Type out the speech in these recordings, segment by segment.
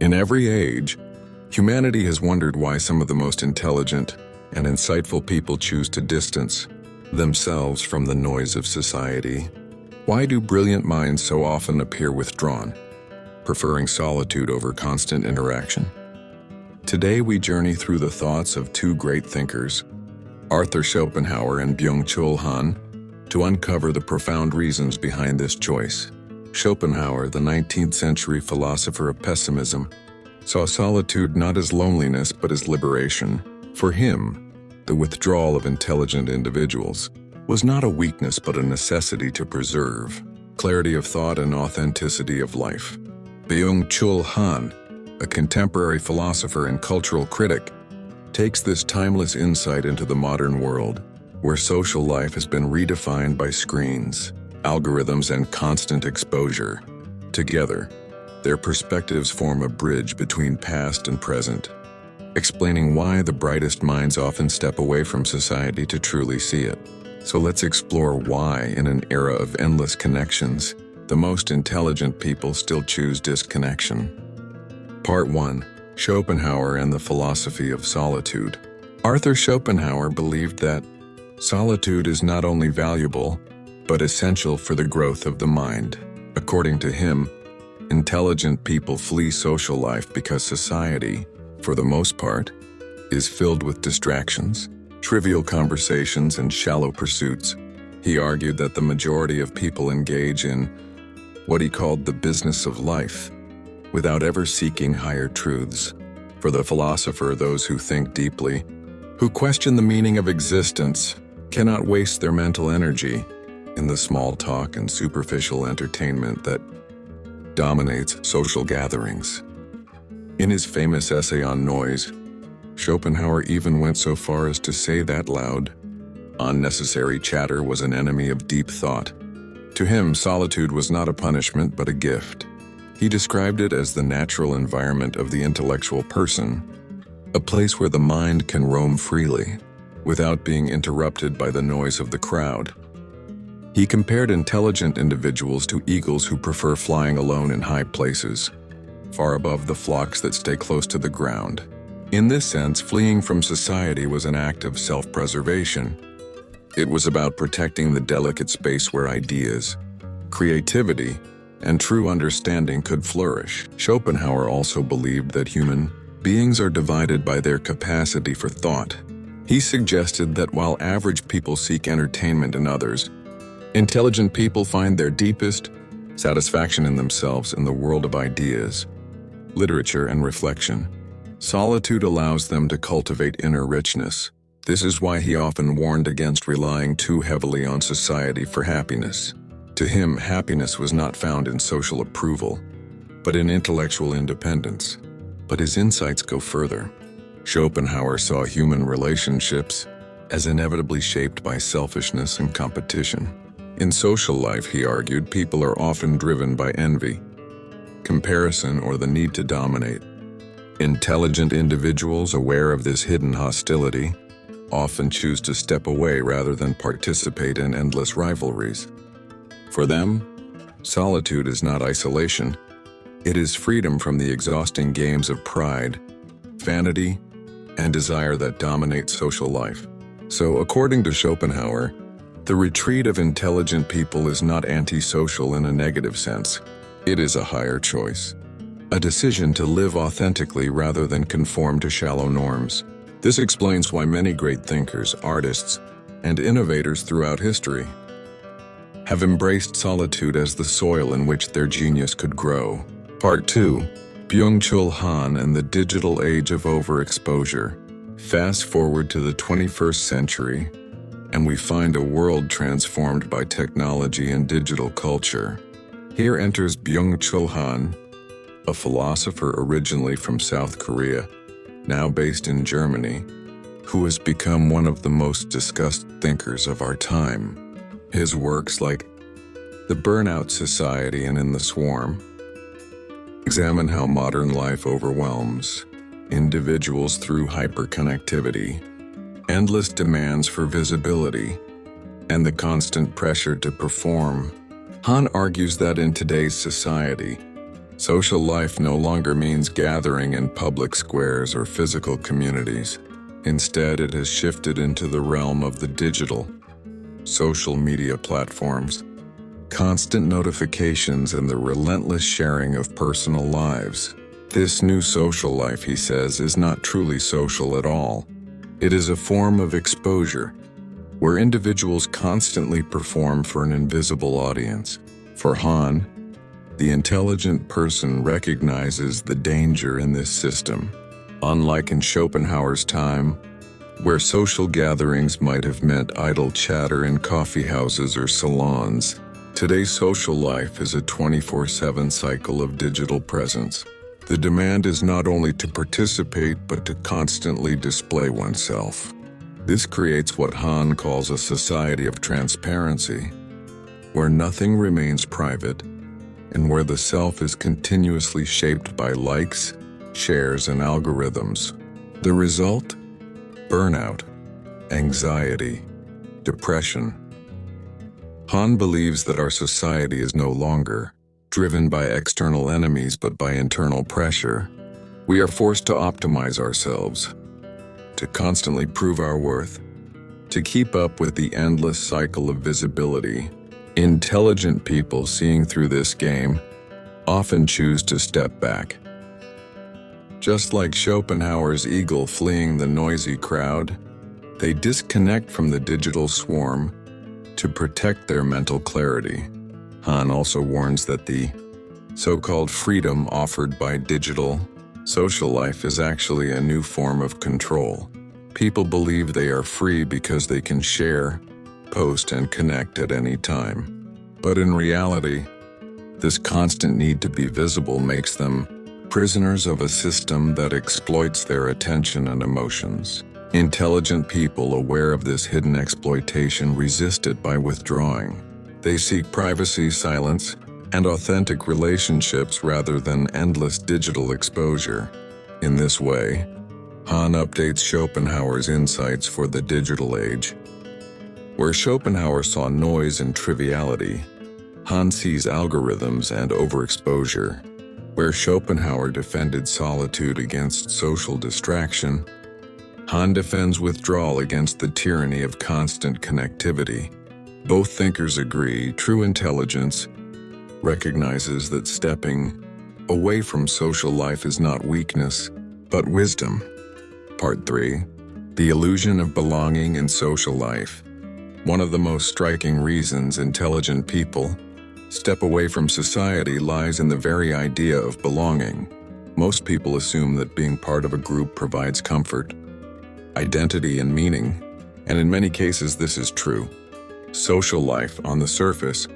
In every age, humanity has wondered why some of the most intelligent and insightful people choose to distance themselves from the noise of society. Why do brilliant minds so often appear withdrawn, preferring solitude over constant interaction? Today we journey through the thoughts of two great thinkers, Arthur Schopenhauer and Byung-Chul Han, to uncover the profound reasons behind this choice. Schopenhauer, the 19th century philosopher of pessimism, saw solitude not as loneliness but as liberation. For him, the withdrawal of intelligent individuals was not a weakness but a necessity to preserve clarity of thought and authenticity of life. Byung-Chul Han, a contemporary philosopher and cultural critic, takes this timeless insight into the modern world, where social life has been redefined by screens, algorithms, and constant exposure. Together, their perspectives form a bridge between past and present, explaining why the brightest minds often step away from society to truly see it. So let's explore why, in an era of endless connections, the most intelligent people still choose disconnection. Part 1. Schopenhauer and the Philosophy of Solitude. Arthur Schopenhauer believed that solitude is not only valuable, but essential for the growth of the mind. According to him, intelligent people flee social life because society, for the most part, is filled with distractions, trivial conversations, and shallow pursuits. He argued that the majority of people engage in what he called the business of life, without ever seeking higher truths. For the philosopher, those who think deeply, who question the meaning of existence, cannot waste their mental energy in the small talk and superficial entertainment that dominates social gatherings. In his famous essay on noise, Schopenhauer even went so far as to say that loud, unnecessary chatter was an enemy of deep thought. To him, solitude was not a punishment but a gift. He described it as the natural environment of the intellectual person, a place where the mind can roam freely, without being interrupted by the noise of the crowd. He compared intelligent individuals to eagles who prefer flying alone in high places, far above the flocks that stay close to the ground. In this sense, fleeing from society was an act of self-preservation. It was about protecting the delicate space where ideas, creativity, and true understanding could flourish. Schopenhauer also believed that human beings are divided by their capacity for thought. He suggested that while average people seek entertainment in others, intelligent people find their deepest satisfaction in themselves in the world of ideas, literature, and reflection. Solitude allows them to cultivate inner richness. This is why he often warned against relying too heavily on society for happiness. To him, happiness was not found in social approval, but in intellectual independence. But his insights go further. Schopenhauer saw human relationships as inevitably shaped by selfishness and competition. In social life, he argued, people are often driven by envy, comparison, or the need to dominate. Intelligent individuals, aware of this hidden hostility, often choose to step away rather than participate in endless rivalries. For them, solitude is not isolation. It is freedom from the exhausting games of pride, vanity, and desire that dominate social life. So, according to Schopenhauer, the retreat of intelligent people is not antisocial in a negative sense. It is a higher choice, a decision to live authentically rather than conform to shallow norms. This explains why many great thinkers, artists, and innovators throughout history have embraced solitude as the soil in which their genius could grow. Part 2. Byung-Chul Han and the Digital Age of Overexposure. Fast forward to the 21st century, and we find a world transformed by technology and digital culture. Here enters Byung-Chul Han, a philosopher originally from South Korea, now based in Germany, who has become one of the most discussed thinkers of our time. His works like The Burnout Society and In the Swarm examine how modern life overwhelms individuals through hyperconnectivity, endless demands for visibility, and the constant pressure to perform. Han argues that in today's society, Social life no longer means gathering in public squares or physical communities. Instead, it has shifted into the realm of the digital. Social media platforms, constant notifications, and the relentless sharing of personal lives. This new social life, he says, is not truly social at all. It is a form of exposure, where individuals constantly perform for an invisible audience. For Han, the intelligent person recognizes the danger in this system. Unlike in Schopenhauer's time, where social gatherings might have meant idle chatter in coffee houses or salons, today's social life is a 24/7 cycle of digital presence. The demand is not only to participate, but to constantly display oneself. This creates what Han calls a society of transparency, where nothing remains private, and where the self is continuously shaped by likes, shares, and algorithms. The result? Burnout, anxiety, depression. Han believes that our society is no longer driven by external enemies but by internal pressure. We are forced to optimize ourselves, to constantly prove our worth, to keep up with the endless cycle of visibility. Intelligent people seeing through this game often choose to step back. Just like Schopenhauer's eagle fleeing the noisy crowd, they disconnect from the digital swarm to protect their mental clarity. Han also warns that the so-called freedom offered by digital social life is actually a new form of control. People believe they are free because they can share, post, and connect at any time. But in reality, this constant need to be visible makes them prisoners of a system that exploits their attention and emotions. Intelligent people aware of this hidden exploitation resist it by withdrawing. They seek privacy, silence, and authentic relationships rather than endless digital exposure. In this way, Han updates Schopenhauer's insights for the digital age. Where Schopenhauer saw noise and triviality, Han sees algorithms and overexposure. Where Schopenhauer defended solitude against social distraction, Han defends withdrawal against the tyranny of constant connectivity. Both thinkers agree true intelligence recognizes that stepping away from social life is not weakness, but wisdom. Part 3. The illusion of belonging in social life. One of the most striking reasons intelligent people step away from society lies in the very idea of belonging. Most people assume that being part of a group provides comfort, identity, and meaning, and in many cases this is true. Social life, on the surface,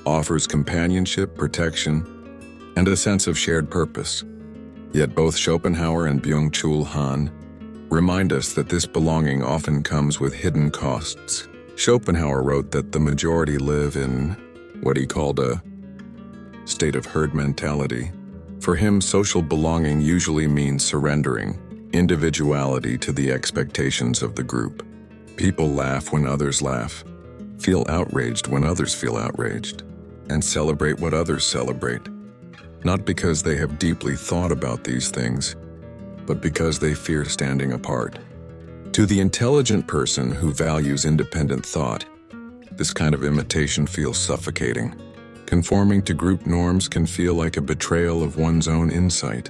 offers companionship, protection, and a sense of shared purpose. Yet both Schopenhauer and Byung-Chul Han remind us that this belonging often comes with hidden costs. Schopenhauer wrote that the majority live in what he called a state of herd mentality. For him, social belonging usually means surrendering individuality to the expectations of the group. People laugh when others laugh, feel outraged when others feel outraged, and celebrate what others celebrate. Not because they have deeply thought about these things, but because they fear standing apart. To the intelligent person who values independent thought, this kind of imitation feels suffocating. Conforming to group norms can feel like a betrayal of one's own insight.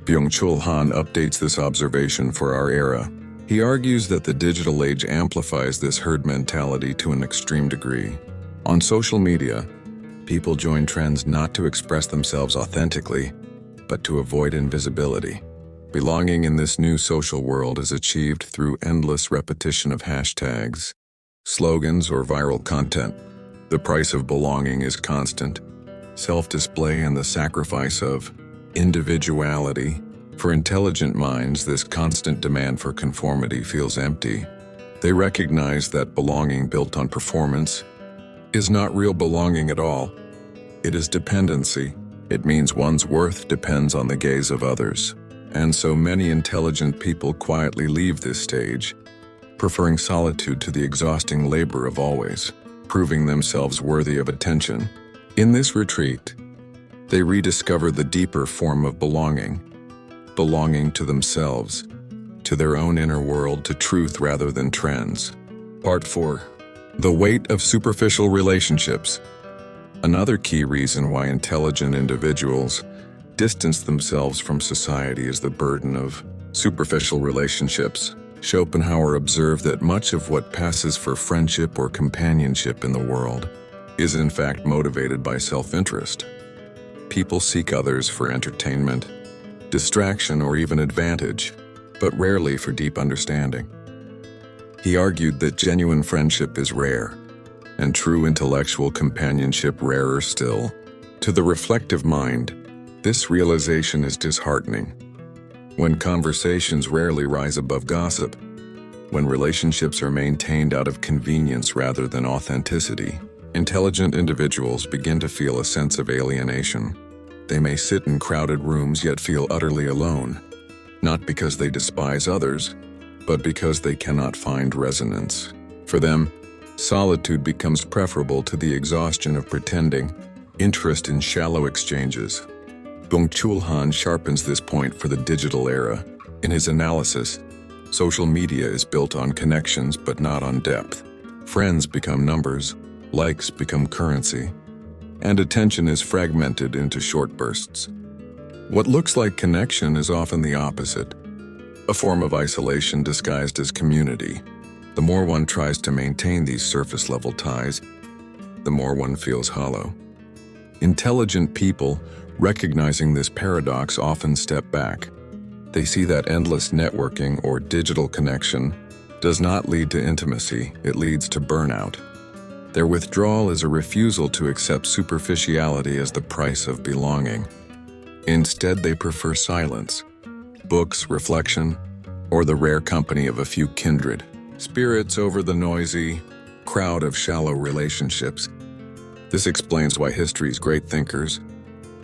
Byung-Chul Han updates this observation for our era. He argues that the digital age amplifies this herd mentality to an extreme degree. On social media, people join trends not to express themselves authentically, but to avoid invisibility. Belonging in this new social world is achieved through endless repetition of hashtags, slogans, or viral content. The price of belonging is constant self-display and the sacrifice of individuality. For intelligent minds, this constant demand for conformity feels empty. They recognize that belonging built on performance is not real belonging at all. It is dependency. It means one's worth depends on the gaze of others. And so many intelligent people quietly leave this stage, preferring solitude to the exhausting labor of always proving themselves worthy of attention. In this retreat, They rediscover the deeper form of belonging to themselves, to their own inner world, to truth rather than trends. Part 4. The weight of superficial relationships. Another key reason why intelligent individuals distance themselves from society is the burden of superficial relationships. Schopenhauer observed that much of what passes for friendship or companionship in the world is in fact motivated by self-interest. People seek others for entertainment, distraction, or even advantage, but rarely for deep understanding. He argued that genuine friendship is rare, and true intellectual companionship rarer still. To the reflective mind, this realization is disheartening. When conversations rarely rise above gossip, when relationships are maintained out of convenience rather than authenticity, intelligent individuals begin to feel a sense of alienation. They may sit in crowded rooms yet feel utterly alone, not because they despise others, but because they cannot find resonance. For them, solitude becomes preferable to the exhaustion of pretending, interest in shallow exchanges. Byung-Chul Han sharpens this point for the digital era. In his analysis, social media is built on connections but not on depth. Friends become numbers, likes become currency, and attention is fragmented into short bursts. What looks like connection is often the opposite, a form of isolation disguised as community. The more one tries to maintain these surface-level ties, the more one feels hollow. Intelligent people, recognizing this paradox, often step back. They see that endless networking or digital connection does not lead to intimacy, it leads to burnout. Their withdrawal is a refusal to accept superficiality as the price of belonging. Instead, they prefer silence, books, reflection, or the rare company of a few kindred spirits over the noisy crowd of shallow relationships. This explains why history's great thinkers,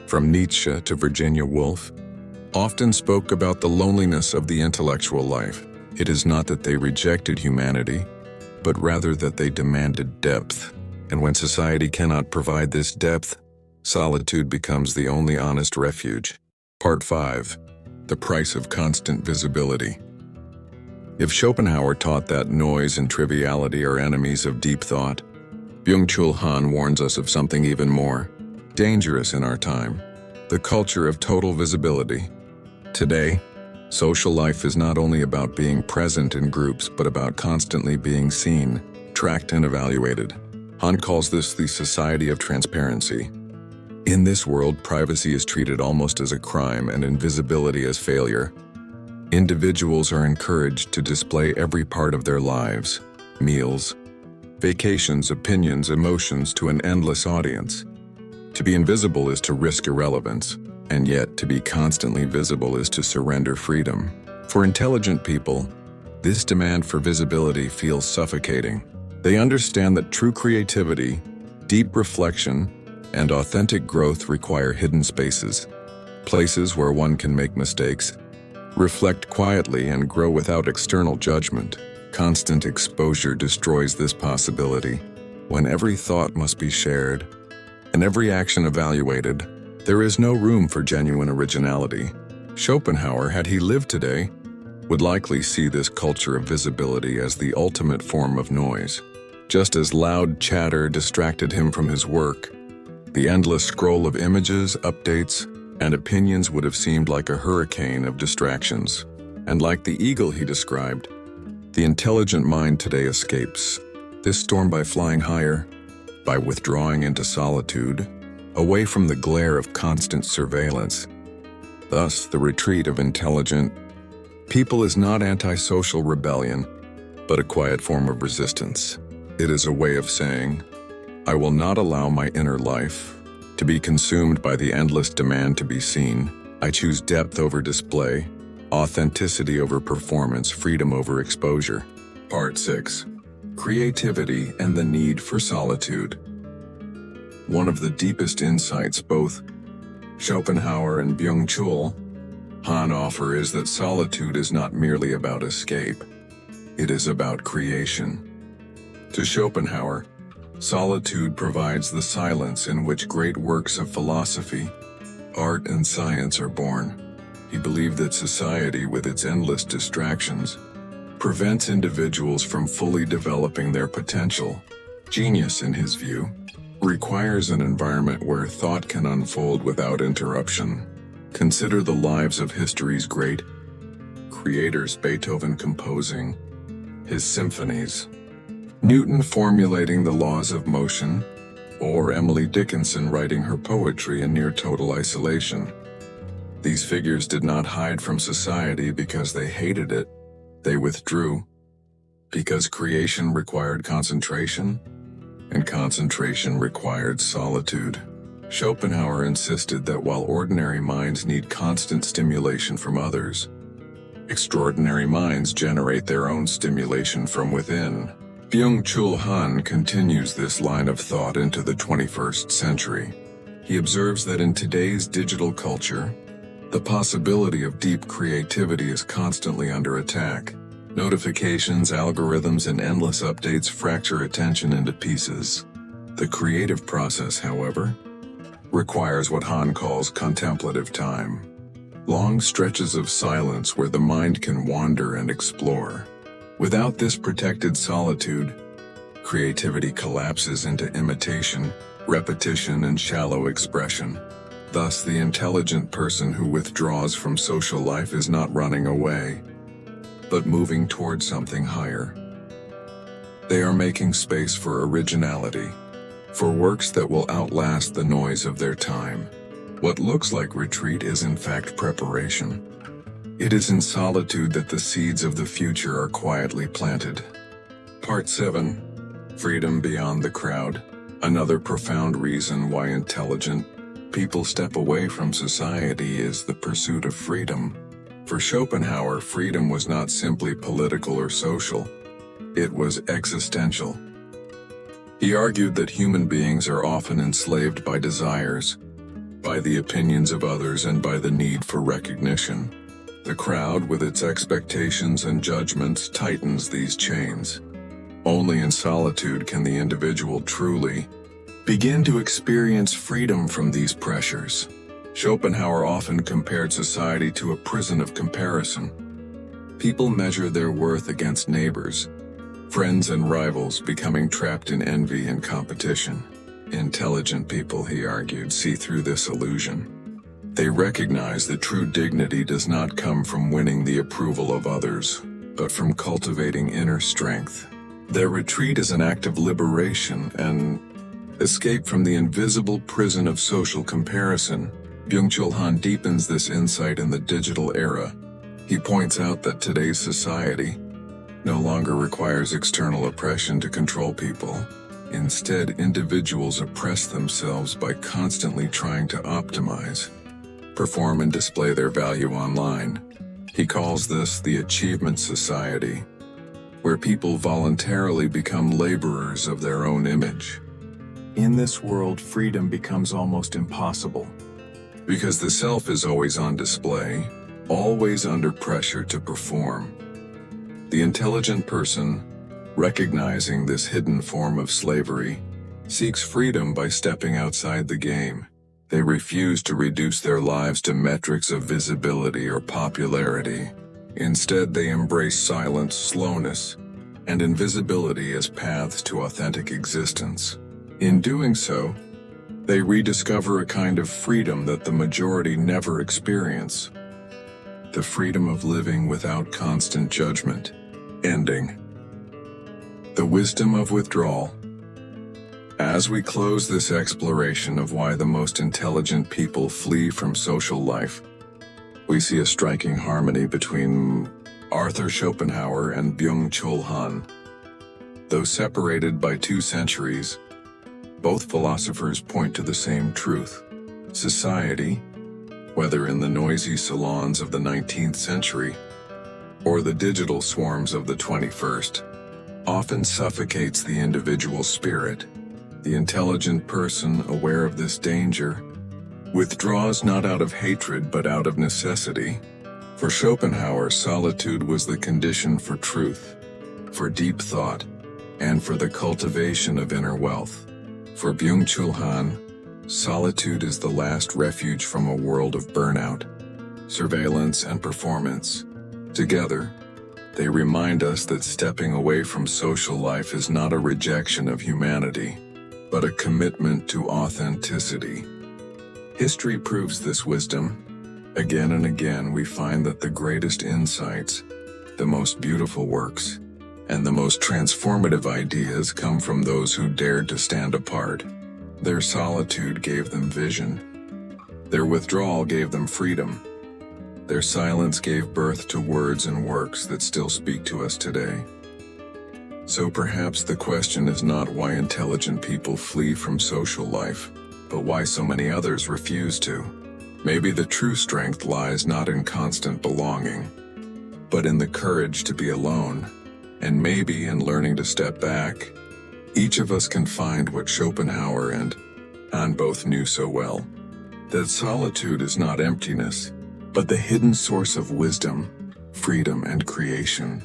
from Nietzsche to Virginia Woolf, often spoke about the loneliness of the intellectual life. It is not that they rejected humanity, but rather that they demanded depth. And when society cannot provide this depth, solitude becomes the only honest refuge. Part 5. The price of constant visibility. If Schopenhauer taught that noise and triviality are enemies of deep thought, Byung-Chul Han warns us of something even more dangerous in our time: the culture of total visibility. Today, social life is not only about being present in groups, but about constantly being seen, tracked, and evaluated. Han calls this the society of transparency. In this world, privacy is treated almost as a crime and invisibility as failure. Individuals are encouraged to display every part of their lives: meals, vacations, opinions, emotions, to an endless audience. To be invisible is to risk irrelevance, and yet to be constantly visible is to surrender freedom. For intelligent people, this demand for visibility feels suffocating. They understand that true creativity, deep reflection, and authentic growth require hidden spaces, places where one can make mistakes, reflect quietly, and grow without external judgment. Constant exposure destroys this possibility. When every thought must be shared and every action evaluated, there is no room for genuine originality. Schopenhauer, had he lived today, would likely see this culture of visibility as the ultimate form of noise. Just as loud chatter distracted him from his work, the endless scroll of images, updates, and opinions would have seemed like a hurricane of distractions. And like the eagle he described, the intelligent mind today escapes this storm by flying higher, by withdrawing into solitude, away from the glare of constant surveillance. Thus, the retreat of intelligent people is not antisocial rebellion, but a quiet form of resistance. It is a way of saying, I will not allow my inner life to be consumed by the endless demand to be seen. I choose depth over display, authenticity over performance, freedom over exposure. Part 6. Creativity and the need for solitude. One of the deepest insights both Schopenhauer and Byung-Chul Han offer is that solitude is not merely about escape. It is about creation. To Schopenhauer, solitude provides the silence in which great works of philosophy, art and science are born. He believed that society, with its endless distractions, prevents individuals from fully developing their potential. Genius, in his view, requires an environment where thought can unfold without interruption. Consider the lives of history's great creators: Beethoven composing his symphonies, Newton formulating the laws of motion, or Emily Dickinson writing her poetry in near total isolation. These figures did not hide from society because they hated it. They withdrew because creation required concentration, and concentration required solitude. Schopenhauer insisted that while ordinary minds need constant stimulation from others, extraordinary minds generate their own stimulation from within. Byung-Chul Han continues this line of thought into the 21st century. He observes that in today's digital culture, the possibility of deep creativity is constantly under attack. Notifications, algorithms, and endless updates fracture attention into pieces. The creative process, however, requires what Han calls contemplative time. Long stretches of silence where the mind can wander and explore. Without this protected solitude, creativity collapses into imitation, repetition, and shallow expression. Thus, the intelligent person who withdraws from social life is not running away, but moving toward something higher. They are making space for originality, for works that will outlast the noise of their time. What looks like retreat is in fact preparation. It is in solitude that the seeds of the future are quietly planted. Part 7. Freedom beyond the crowd. Another profound reason why intelligent people step away from society is the pursuit of freedom. For Schopenhauer, freedom was not simply political or social. It was existential. He argued that human beings are often enslaved by desires, by the opinions of others, and by the need for recognition. The crowd, with its expectations and judgments, tightens these chains. Only in solitude can the individual truly begin to experience freedom from these pressures. Schopenhauer often compared society to a prison of comparison. People measure their worth against neighbors, friends, and rivals, becoming trapped in envy and competition. Intelligent people, he argued, see through this illusion. They recognize that true dignity does not come from winning the approval of others, but from cultivating inner strength. Their retreat is an act of liberation and escape from the invisible prison of social comparison. Byung-Chul Han deepens this insight in the digital era. He points out that today's society no longer requires external oppression to control people. Instead, individuals oppress themselves by constantly trying to optimize, perform, and display their value online. He calls this the achievement society, where people voluntarily become laborers of their own image. In this world, freedom becomes almost impossible, because the self is always on display, always under pressure to perform. The intelligent person, recognizing this hidden form of slavery, seeks freedom by stepping outside the game. They refuse to reduce their lives to metrics of visibility or popularity. Instead, they embrace silence, slowness, and invisibility as paths to authentic existence. In doing so, they rediscover a kind of freedom that the majority never experience. The freedom of living without constant judgment. Ending. The wisdom of withdrawal. As we close this exploration of why the most intelligent people flee from social life, we see a striking harmony between Arthur Schopenhauer and Byung-Chul Han. Though separated by 2 centuries, both philosophers point to the same truth. Society, whether in the noisy salons of the 19th century or the digital swarms of the 21st, often suffocates the individual spirit. The intelligent person, aware of this danger, withdraws not out of hatred but out of necessity. For Schopenhauer, solitude was the condition for truth, for deep thought, and for the cultivation of inner wealth. For Byung-Chul Han, Solitude is the last refuge from a world of burnout, surveillance, and performance. Together, they remind us that stepping away from social life is not a rejection of humanity, but a commitment to authenticity. History proves this wisdom. Again and again, we find that the greatest insights, the most beautiful works, and the most transformative ideas come from those who dared to stand apart. Their solitude gave them vision. Their withdrawal gave them freedom. Their silence gave birth to words and works that still speak to us today. So perhaps the question is not why intelligent people flee from social life, but why so many others refuse to. Maybe the true strength lies not in constant belonging, but in the courage to be alone, and maybe in learning to step back. Each of us can find what Schopenhauer and Han both knew so well, that solitude is not emptiness, but the hidden source of wisdom, freedom, and creation.